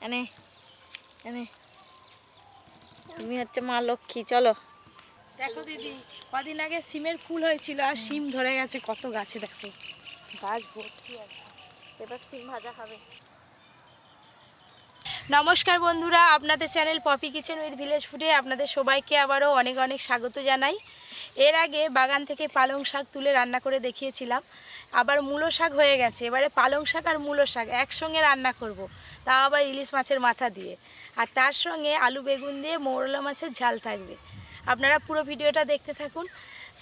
এনে এনে তুমি হচ্ছে মা লক্ষ্মী। চলো। দেখো দিদি, কদিন আগে সিমের ফুল হয়েছিল আর সিম ধরে গেছে কত গাছে, দেখো গাছ ভর্তি আছে, এবার সিম ভাজা খাবে। নমস্কার বন্ধুরা, আপনাদের channel Poppy kitchen with village ফুডে আপনাদের সবাইকে আবারও অনেক অনেক স্বাগত জানাই। এর আগে বাগান থেকে পালং শাক তুলে রান্না করে দেখিয়েছিলাম, আবার মূলো শাক হয়ে গেছে। এবারে পালং শাক আর মূলো শাক একসঙ্গে রান্না করব, তাও আবার ইলিশ মাছের মাথা দিয়ে, আর তার সঙ্গে আলু বেগুন দিয়ে মৌরলা মাছের ঝাল থাকবে। আপনারা পুরো ভিডিওটা দেখতে থাকুন।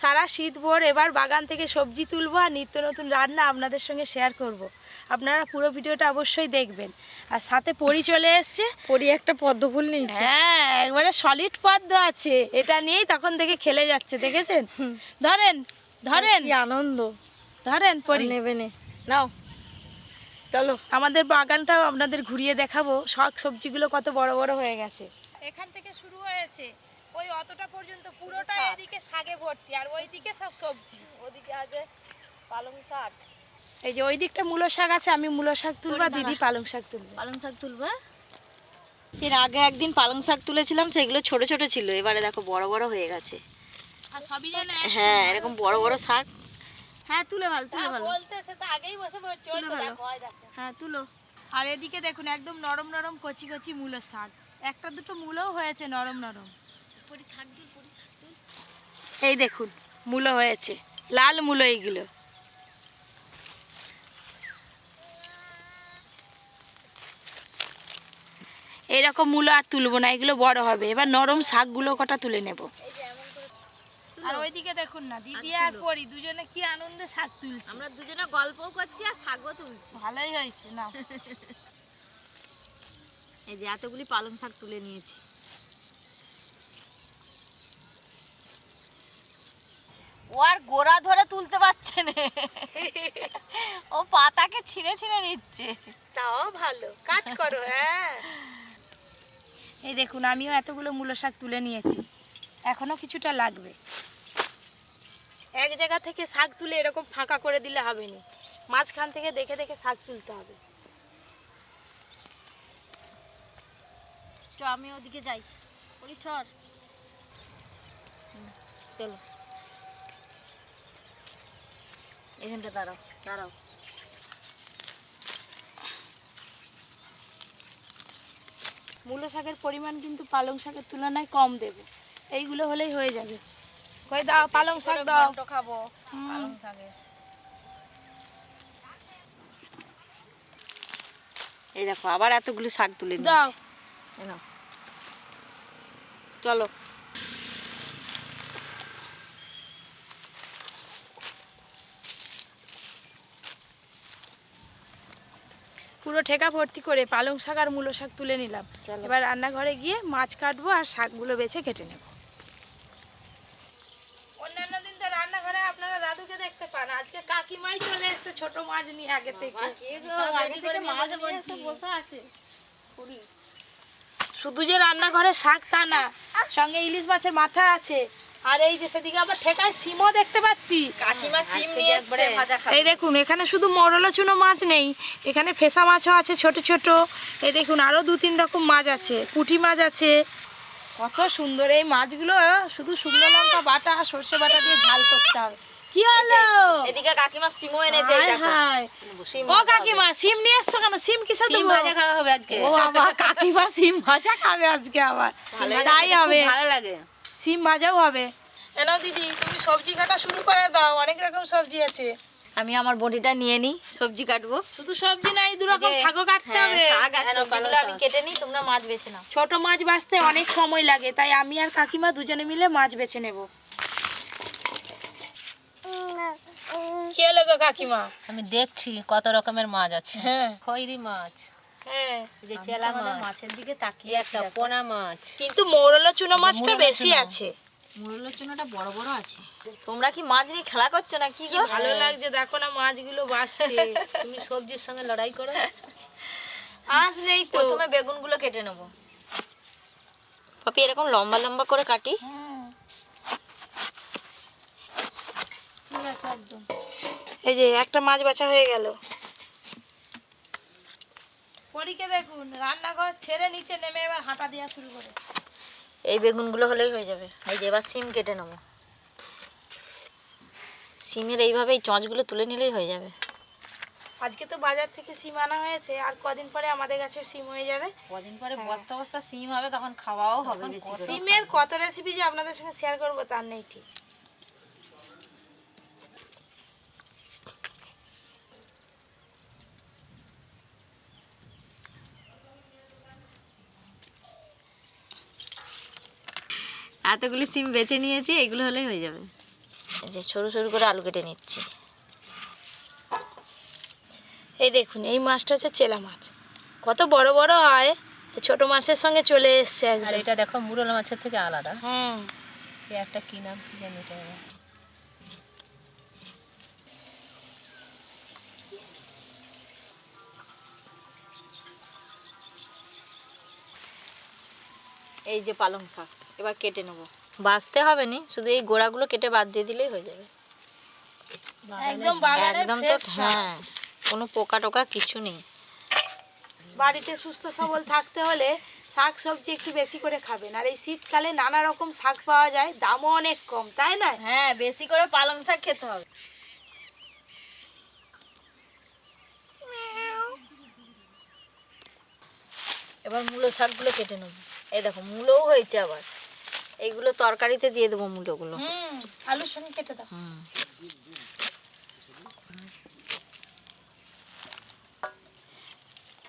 সারা শীতভর এবার বাগান থেকে সবজি তুলবো আর নিত্য নতুন রান্না আপনাদের সঙ্গে শেয়ার করব। আপনারা পুরো ভিডিওটা অবশ্যই দেখবেন। আর সাথে পরি চলে এসছে, পরি একটা পদ্ম ফুল নিয়েছে। হ্যাঁ, একবারে সলিড পদ্ম আছে, এটা নিয়েই তখন থেকে খেলে যাচ্ছে, দেখেছেন? ধরেন ধরেন, কি আনন্দ, ধরেন পরি, নেবে নে, নাও চলো। আমাদের বাগানটাও আপনাদের ঘুরিয়ে দেখাবো। শাক সবজিগুলো কত বড় বড় হয়ে গেছে। এখান থেকে শুরু হয়েছে, ওই অতটা পর্যন্ত পুরোটা এদিকে শাকে ভর্তি, আর ওইদিকে সব সবজি। ওদিকে আছে পালং শাক। এই যে ওই দিকটা মূলো শাক আছে, আমি মূলো শাক তুলবা, দিদি পালং শাক তুলবে। পালং শাক তুলবা। এর আগে একদিন পালং শাক তুলেছিলাম, সেগুলো ছোট ছোট ছিল, এবারে দেখো বড় বড় হয়ে গেছে। আর সবই জানে, হ্যাঁ এরকম বড় বড় শাক। হ্যাঁ তুলে ভালো, তুলে ভালো, বলতেছে তো আগেই বসে পড়ছে, ওই তো দেখো, ওই দেখো। হ্যাঁ তুলো। আর এদিকে দেখুন একদম নরম নরম কচি কচি মূলো শাক, একটা দুটো মূলও হয়েছে নরম নরম। এই দেখুন মূলো হয়েছে, লাল মূলো এইগুলো। এইরকম মূলো আর তুলবো না, এগুলো বড় হবে। এবার নরম শাকগুলো কটা তুলে নেব। আর ওইদিকে দেখুন না, দিদি আর পরি দুজনে কি আনন্দে শাক তুলছে। আমরা দুজনে গল্পও করছি আর শাকও তুলছি। ভালোই হয়েছে না। এই যে এতগুলি পালং শাক তুলে নিয়েছি। ও আর গোড়া ধরে তুলতে পারছে না, ও পাতাকে ছিঁড়ে ছিঁড়ে নিচ্ছে। তাও ভালো কাজ করো। হ্যাঁ এই দেখুন আমিও এতগুলো মূলো শাক তুলে নিয়েছি, এখনো কিছুটা লাগবে। এক জায়গা থেকে শাক তুলে এরকম ফাঁকা করে দিলে হবে না, মাঝখান থেকে দেখে দেখে শাক তুলতে হবে। তো আমি ওদিকে যাই, পরিছর চলো, এখানটা দাঁড়াও দাঁড়াও। মূলো শাকের পরিমাণ কিন্তু পালং শাকের তুলনায় কম দেবে, এইগুলো হলেই হয়ে যাবে। কই দাও পালং শাক দাও, খাবো পালং শাকে। এই দেখো আবার এতগুলো শাক তুলে দাও। নিয়েছি, চলো। পুরো ঠেকা ভর্তি করে পালং শাক আর মূলো শাক তুলে নিলাম। এবার রান্নাঘরে গিয়ে মাছ কাটবো আর শাকগুলো বেছে কেটে নেব। অন্যান্য দিন তো রান্নাঘরে আপনারা দাদুকে দেখতে পান, আজকে কাকিমাই চলে এসেছে ছোট মাছ নিয়ে আগে থেকে। বসে আছে। শুধু যে রান্নাঘরে শাক তা না, সঙ্গে ইলিশ মাছের মাথা আছে, আর এই যে সেদিকে আবার ঠেকায় সিমও দেখতে পাচ্ছি। কাকিমা সিম নিয়ে একবারে ভাজা খাবে। এই দেখুন এখানে শুধু মরলা চুনো মাছ নেই, এখানে ফেসা মাছও আছে ছোট ছোট। এই দেখুন আরো দু তিন রকম মাছ আছে, পুঁটি মাছ আছে, কত সুন্দর এই মাছগুলো। শুধু শুকনো লঙ্কা বাটা আর সর্ষে বাটা দিয়ে ঝাল করতে হবে। কি হলো? এদিকে কাকিমা সিমও এনেছে, এই দেখো। ও কাকিমা সিম নিয়ে এসছো কেন? সিম কিসে দেবো? ভাজা খাওয়া হবে আজকে। ও বাবা, কাকিমা সিম ভাজা খাবে আজকে আবার। তাই হবে, ভালো লাগে, সিম ভাজাও হবে। এনাও দিদি তুমি সবজি কাটা শুরু করে দাও, অনেক রকম সবজি আছে। আমি আমার বটিটা নিয়ে নিই, সবজি কাটবো। শুধু সবজি নাই, দু রকম শাকও কাটতে হবে। শাক আর সবজিগুলো আমি কেটে নিই, তোমরা মাছ বেছে নাও। ছোট মাছ বাছতে অনেক সময় লাগে, তাই আমি আর কাকিমা দুজনে মিলে মাছ বেছে নেব। খেয়ে লাগো কাকিমা। আমি দেখছি কত রকমের মাছ আছে। হ্যাঁ খয়রি মাছ, হ্যাঁ, এই যে চেলা মাছ, মাছের দিকে তাকিয়ে একটা পোনা মাছ, কিন্তু মৌরলা চুনো মাছটা বেশি আছে। মুরলা চুনাটা বড় বড় আছে। তোমরা কি মাছ নিয়ে খেলা করছো না কি গো? ভালো লাগছে দেখো না মাছগুলো বাছতে। তুমি সবজির সঙ্গে লড়াই করো। আজ নেই তো। প্রথমে বেগুনগুলো কেটে নেব। পপি এরকম লম্বা লম্বা করে কাটি। ঠিক আছে একদম। এই যে একটা মাছ বাছা হয়ে গেল। পরীকে দেখুন রান্নাঘর ছেড়ে নিচে নেমে এবার হাঁটা দেওয়া শুরু করে। এই বেগুনগুলো হলেই হয়ে যাবে। এই যে এবার সিম কেটে নেবো। সিমের এইভাবে এই চঁচগুলো তুলে নিলেই হয়ে যাবে। আজকে তো বাজার থেকে সিম আনা হয়েছে, আর কদিন পরে আমাদের কাছে সিম হয়ে যাবে। কদিন পরে বস্তা বস্তা সিম হবে, তখন খাওয়াও হবে বেশি করে। সিমের কত রেসিপি যে আপনাদের সঙ্গে শেয়ার করবো তার নেই ঠিক। এতগুলি সিম বেছে নিয়েছি, এগুলো হলেই হয়ে যাবে। এই যে সরু সরু করে আলু কেটে নিচ্ছি। এই দেখুন এই মাছটা হচ্ছে চেলা মাছ, কত বড় বড় হয়, ছোট মাছের সঙ্গে চলে এসছে আর একদম। এটা দেখো মুরলা মাছের থেকে আলাদা। হুম, এই একটা কি নাম কি জানি এটা। এই যে পালং শাক এবার কেটে নেবো। বাছতে হবে না, শুধু এই গোড়াগুলো কেটে বাদ দিয়ে দিলেই হয়ে যাবে। একদম বাগানের একদম তো, fresh শাক। হ্যাঁ, কোনো পোকা টোকা কিছু নেই। বাড়িতে সুস্থ সবল থাকতে হলে শাক সবজি একটু বেশি করে খাবেন। আর এই শীতকালে নানা রকম শাক পাওয়া যায়, দামও অনেক কম, তাই না? হ্যাঁ, বেশি করে পালং শাক খেতে হবে। এবার মূলো শাকগুলো কেটে নেবো। এই দেখো মূলোও হয়েছে আবার, এইগুলো তরকারিতে দিয়ে দেবো মূলোগুলো। আলুর সঙ্গে কেটে দাও।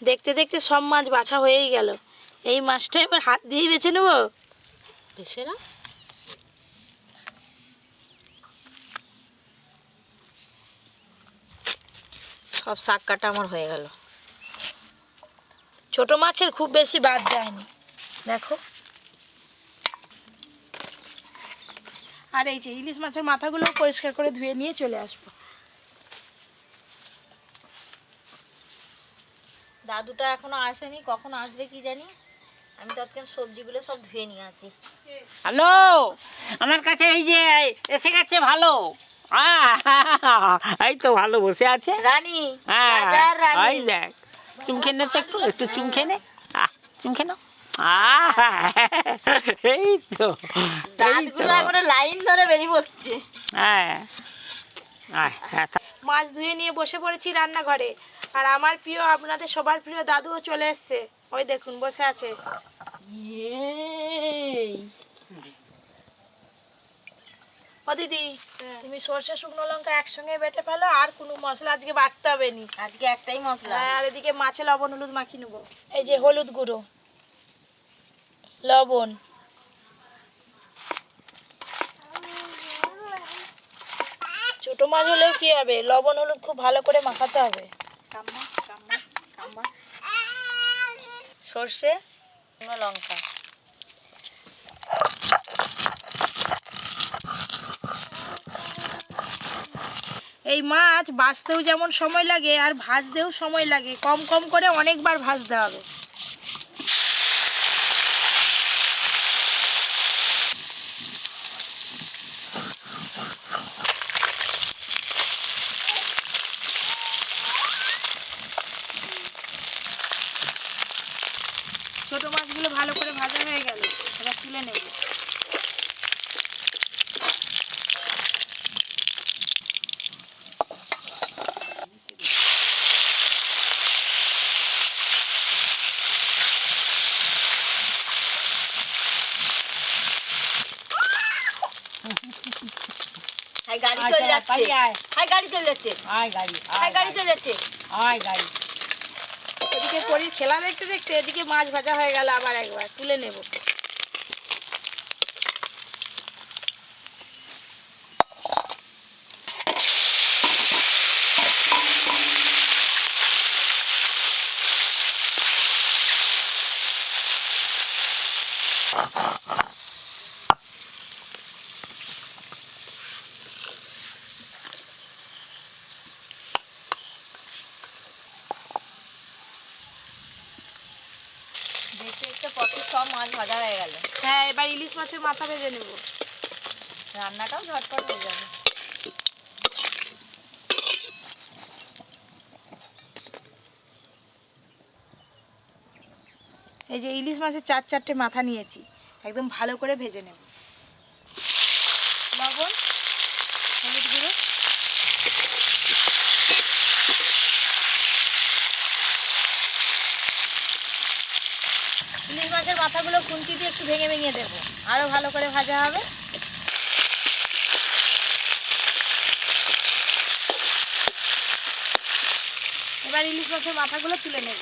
দেখতে দেখতে সব মাছ বাছা হয়েই গেল। এই মাছটা এবার হাত দিয়েই বেছে নেবো। বেশি না, সব শাক কাটা আমার হয়ে গেল। ছোট মাছের খুব বেশি বাদ যায়নি, দেখো। আর এই যে ইলিশ মাছের মাথাগুলো পরিষ্কার করে ধুয়ে নিয়ে চলে আসবো। দাদুটা এখনো আসেনি, কখন আসবে কি জানি। আমি তৎক্ষণ সবজিগুলো সব ধুয়ে নিয়ে আসি। হ্যালো, আমার কাছে এই যে এসে গেছে ভালো। এই তো ভালো বসে আছে। রানী, হ্যাঁ, রাজার রানী। এই দেখ, চুম খেয়ে নে তো, একটু একটু চুম খেয়ে নে। চুম খেয়ে নাও। এই তো, এই দাঁতগুলো তো। এখনো লাইন ধরে বেরিয়ে পড়ছে। হ্যাঁ, মাছ ধুয়ে নিয়ে বসে পড়েছি রান্নাঘরে। আর আমার প্রিয়, আপনাদের সবার প্রিয় দাদুও চলে এসছে। ওই দেখুন বসে আছে। ও দিদি, তুমি সর্ষে শুকনো লঙ্কা একসঙ্গে বেটে ফেলো, আর কোনো মশলা আজকে বাটতে হবে নি। আজকে একটাই মশলা। হ্যাঁ, আর এদিকে মাছে লবণ হলুদ মাখিয়ে নেবো। এই যে হলুদ গুঁড়ো, লবণ, ছোট মাছ হলেও কি হবে, লবণ হলুদ খুব ভালো করে মাখাতে হবে। সর্ষে, শুকনো লঙ্কা। এই মাছ ভাজতেও যেমন সময় লাগে আর ভাজতেও সময় লাগে, কম কম করে অনেকবার ভাজতে হবে। ছোট মাছগুলো ভালো করে ভাজা হয়ে গেল, এবার তুলে নেব। হাই গাড়ি চলে যাচ্ছে, হাই গাড়ি চলে যাচ্ছে, আয় গাড়ি, হাই গাড়ি চলে যাচ্ছে। আয় গাড়ি। এদিকে পরীর খেলা দেখতে দেখতে এদিকে মাছ ভাজা হয়ে গেল, আবার একবার তুলে নেব। দেখতে দেখতে পথে সব মাছ ভাজা হয়ে গেল। হ্যাঁ, এবার ইলিশ মাছের মাথা ভেজে নেব। রান্নাটাও ঝটপট হয়ে যাবে। এই যে ইলিশ মাছের 4-4টে মাথা নিয়েছি, একদম ভালো করে ভেজে নেব। লবণ, হলুদ গুঁড়ো, ইলিশ মাছের মাথাগুলো খুন্তি দিয়ে একটু ভেঙে ভেঙে দেবো, আরও ভালো করে ভাজা হবে। এবার ইলিশ মাছের মাথাগুলো তুলে নেব।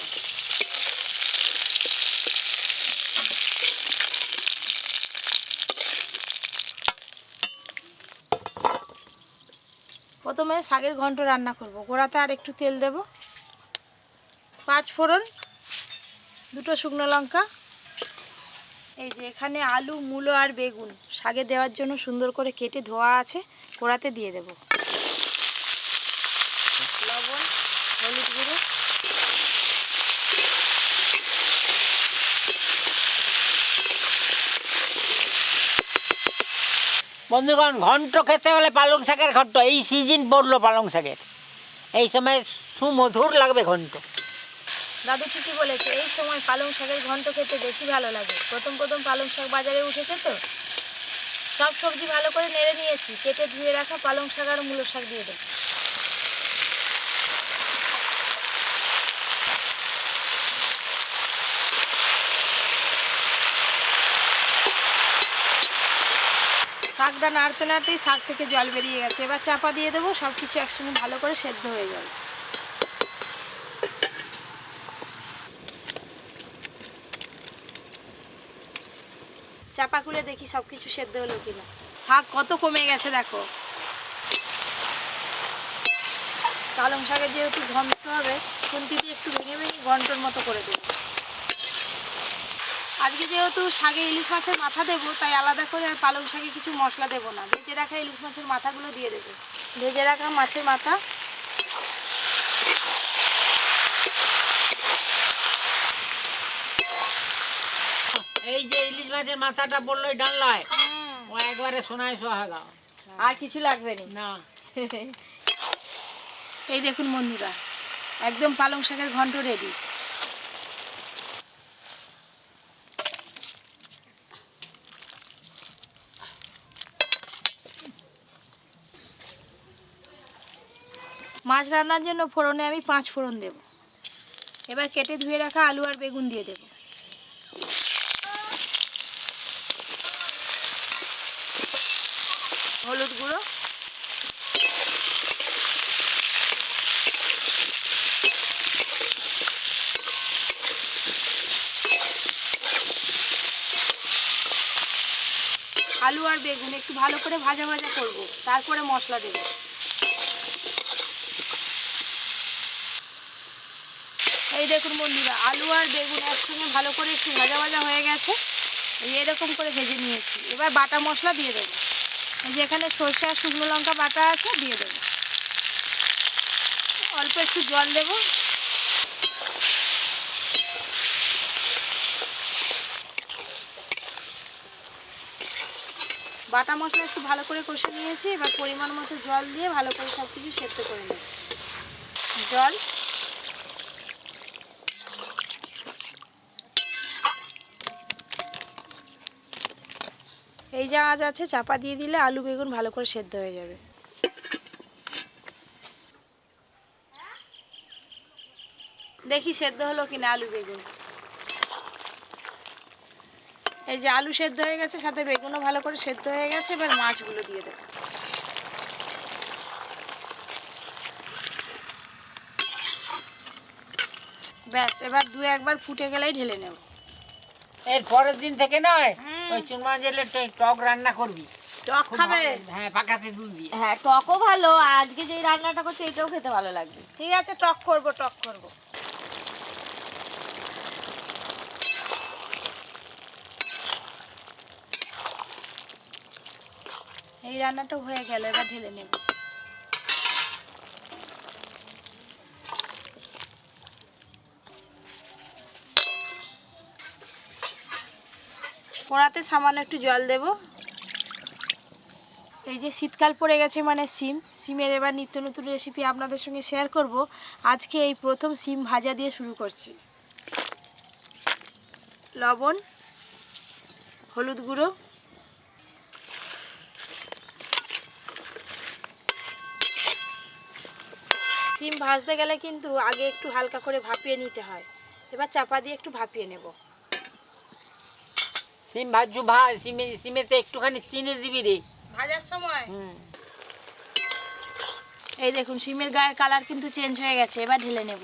প্রথমে শাকের ঘন্ট রান্না করব। গোড়াতে আর একটু তেল দেব, 5 ফোড়ন, 2টো শুকনো লঙ্কা। এই যে এখানে আলু, মূলো আর বেগুন শাকে দেওয়ার জন্য সুন্দর করে কেটে ধোয়া আছে, গোড়াতে দিয়ে দেব। লবণ, হলুদ গুঁড়ো, বন্ধুগণ, ঘন্ট খেতে হলে পালং শাকের ঘন্ট। এই সিজন পড়লো পালং শাকের, এই সময় সুমধুর লাগবে ঘন্ট। দাদু ঠিকই বলেছে, এই সময় পালং শাকের ঘন্ট খেতে বেশি ভালো লাগে। প্রথম প্রথম পালং শাক বাজারে উঠেছে তো। সব সবজি ভালো করে নেড়ে নিয়েছি, কেটে ধুয়ে রাখা পালং শাক আর মূলো শাক দিয়ে দেব। শাকটা নাড়তে নাড়তেই শাক থেকে জল বেরিয়ে গেছে, এবার চাপা দিয়ে দেবো, সব কিছু একসঙ্গে ভালো করে সেদ্ধ হয়ে যাবে। চাপা খুলে দেখি সব কিছু সেদ্ধ হলো কিনা। শাক কত কমে গেছে দেখো। পালং শাকের যেহেতু ঘন্ট হবে, খুন্তি দিয়ে একটু ভেঙে ভেঙে ঘন্টর মতো করে দেবো। আজকে যেহেতু শাকে ইলিশ মাছের মাথা দেবো, তাই আলাদা করে আর পালং শাকে কিছু মশলা দেবো না। ভেজে রাখা ইলিশ মাছের মাথাগুলো দিয়ে দেবো। ভেজে রাখা মাছের মাথা, এই যে ইলিশ মাছের মাথাটা পড়লো ডানলায়, ও একবারে সোনায় সোহাগা, আর কিছু লাগবে না। এই দেখুন বন্ধুরা, একদম পালং শাকের ঘন্ট রেডি। মাছ রান্নার জন্য ফোড়নে আমি 5 ফোড়ন দেব। এবার কেটে ধুয়ে রাখা আলু আর বেগুন দিয়ে দেব। হলুদ গুঁড়ো, আলু আর বেগুন একটু ভালো করে ভাজা ভাজা করব, তারপরে মশলা দেব। এই দেখুন বন্ধুরা, আলু আর বেগুন একসঙ্গে ভালো করে একটু ভাজা ভাজা হয়ে গেছে, এরকম করে ভেজে নিয়েছি। এবার বাটা মশলা দিয়ে দেবো। এই যে এখানে সরষে আর শুকনো লঙ্কা বাটা আছে, দিয়ে দেবো। অল্প একটু জল দেব। বাটা মশলা একটু ভালো করে কষে নিয়েছি, এবার পরিমাণ মতো জল দিয়ে ভালো করে সব কিছু সেদ্ধ করে নেব। জল, এই যা আজ আছে চাপা দিয়ে দিলে আলু বেগুন ভালো করে সেদ্ধ হয়ে যাবে। দেখি সেদ্ধ হলো কিনা আলু বেগুন। এই যে আলু সেদ্ধ হয়ে গেছে, সাথে বেগুনও ভালো করে সেদ্ধ হয়ে গেছে। এবার মাছগুলো দিয়ে দেবো। ব্যাস, এবার 2-1 ফুটে গেলেই ঢেলে নেব। এর পরের দিন থেকে নয়, ওই চুন মাছের টক রান্না করবি। টক খাবে? হ্যাঁ, পাকাতে দুধ দিয়ে। হ্যাঁ, টকও ভালো। আজকে যে রান্নাটা করছে এটাও খেতে ভালো লাগবে। ঠিক আছে, টক করব, টক করব। এই রান্নাটা হয়ে গেল, এবার ঢেলে নেব। কড়াতে সামান্য একটু জল দেব। এই যে শীতকাল পড়ে গেছে, মানে সিমের এবার নিত্য নতুন রেসিপি আপনাদের সঙ্গে শেয়ার করব। আজকে এই প্রথম সিম ভাজা দিয়ে শুরু করছি। লবণ, হলুদ গুঁড়ো, সিম ভাজতে গেলে কিন্তু আগে একটু হালকা করে ভাপিয়ে নিতে হয়। এবার চাপা দিয়ে একটু ভাপিয়ে নেব। সিম ভাজু ভাজ, সিমেতে একটুখানি চিনি দিবি রে ভাজার সময় হুম। এই দেখুন সিমের গায়ের কালার কিন্তু চেঞ্জ হয়ে গেছে। এবার ঢেলে নেব।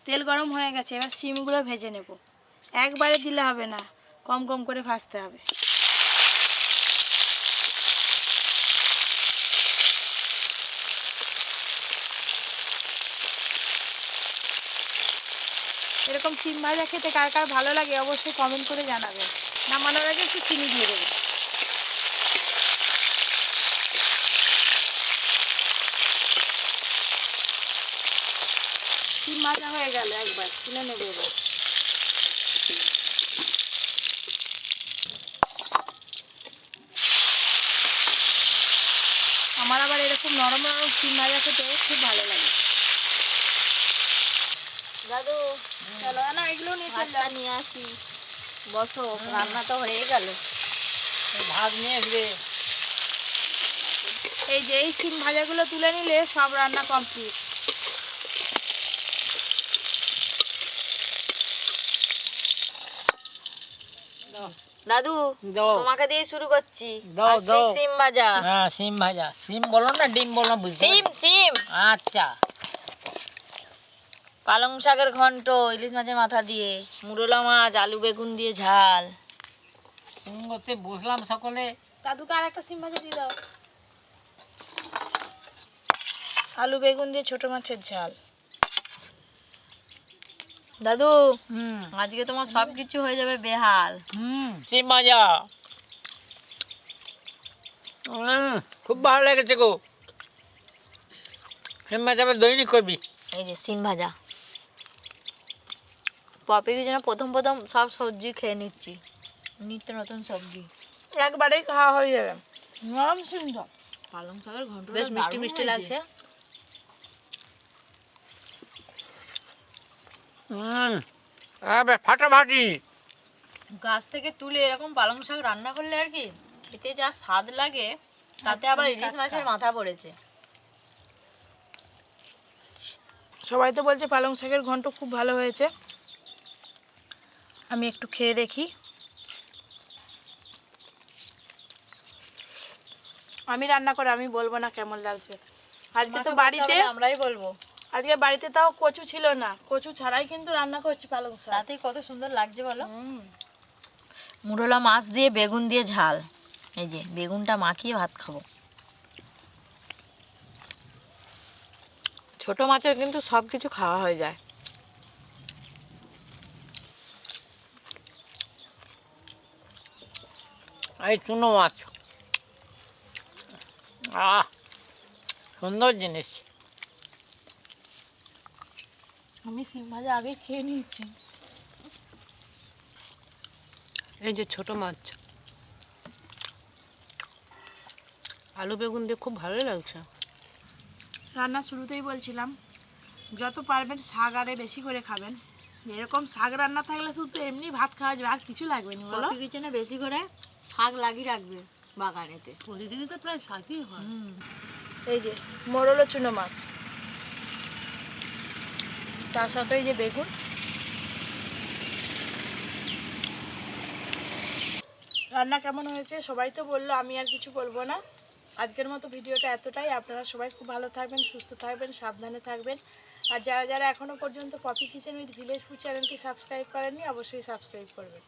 তেল গরম হয়ে গেছে, এবার সিমগুলো ভেজে নেব। একবারে দিলে হবে না, কম কম করে ভাজতে হবে। এরকম সিম ভাজা খেতে কার কার ভালো লাগে অবশ্যই কমেন্ট করে জানাবেন। নামানোর আগে একটু চিনি দিয়ে দেবো। সিম ভাজা হয়ে গেল, একবার তুলে নেব। এবার আমার আবার এরকম নরম নরম সিম ভাজা খেতে খুব ভালো লাগে। দাদু চলো না, এগুলো নিয়ে চলে ভাতটা নিয়ে আসি, বসো, রান্না তো হয়ে গেল। ভাত নিয়ে আসবে। এই যে এই সিম ভাজাগুলো তুলে নিলে সব রান্না কমপ্লিট। দাদু দাও। তোমাকে দিয়ে শুরু করছি। দাও, আজকে দাও। সিম ভাজা। হ্যাঁ সিম ভাজা। সিম বলো না ডিম বলো না, বুঝতে সিম পারছি। সিম আচ্ছা। পালং শাকের ঘন্ট, ইলিশ মাছের মাথা দিয়ে, মুরলা মাছ, আলু বেগুন দিয়ে ঝাল। সঙ্গতে বসলাম সকলে। দাদুকে আর একটা সিম ভাজা দিয়ে দাও। আলু বেগুন দিয়ে ছোট মাছের ঝাল। দাদু হুম আজকে তোমার সব কিছু হয়ে যাবে বেহাল। সিম ভাজা খুব ভালো লেগেছে গো। সিম ভাজা আবার দৈনিক করবি। এই যে সিম ভাজা, পপি কিচেনে প্রথম প্রথম সব সবজি খেয়ে নিচ্ছি, নিত্য নতুন সবজি। একবারেই খাওয়া হয়ে যাবে। নরম সিম তো। পালং শাকের ঘন্ট বেশ মিষ্টি মিষ্টি লাগছে। ফাটাফাটি। গাছ থেকে তুলে এরকম পালং শাক রান্না করলে আর কি খেতে যা স্বাদ লাগে, তাতে আবার ইলিশ মাছের মাথা পড়েছে। সবাই তো বলছে পালং শাকের ঘন্ট খুব ভালো হয়েছে। আমি একটু খেয়ে দেখি। আমি রান্না করে আমি বলবো না কেমন লাগছে। আজকে তো বাড়িতে আমরাই বলবো। আজকে বাড়িতে তাও কচু ছিল না, কচু ছাড়াই কিন্তু রান্না করছি পালং শাক। তাতেই কত সুন্দর লাগছে বলো। মুরলা মাছ দিয়ে বেগুন দিয়ে ঝাল, এই যে বেগুনটা মাখিয়ে ভাত খাবো। ছোট মাছের কিন্তু সব কিছু খাওয়া হয়ে যায়। এই চুনো মাছ, সুন্দর জিনিস। আমি সিম ভাজা আগে খেয়ে নিয়েছি। এই যে ছোট মাছ, আলু বেগুন দিয়ে খুব ভালোই লাগছে। রান্না শুরুতেই বলছিলাম যত পারবেন শাক আরে বেশি করে খাবেন। এরকম শাক রান্না থাকলে শুধু এমনি ভাত খাওয়া যাবে, আর কিছু লাগবে না বলো। পপি কিচেনে বেশি করে শাক লাগিয়ে রাখবে বাগানেতে। প্রতিদিনই তো প্রায় শাকই হয়। এই যে মোরলো চুনো মাছ, তার সাথে এই যে বেগুন। রান্না কেমন হয়েছে সবাই তো বললো, আমি আর কিছু বলবো না। আজকের মতো ভিডিওটা এতটাই। আপনারা সবাই খুব ভালো থাকবেন, সুস্থ থাকবেন, সাবধানে থাকবেন। আর যারা যারা এখনও পর্যন্ত Poppy kitchen with village food চ্যানেলটি সাবস্ক্রাইব করেননি অবশ্যই সাবস্ক্রাইব করবেন।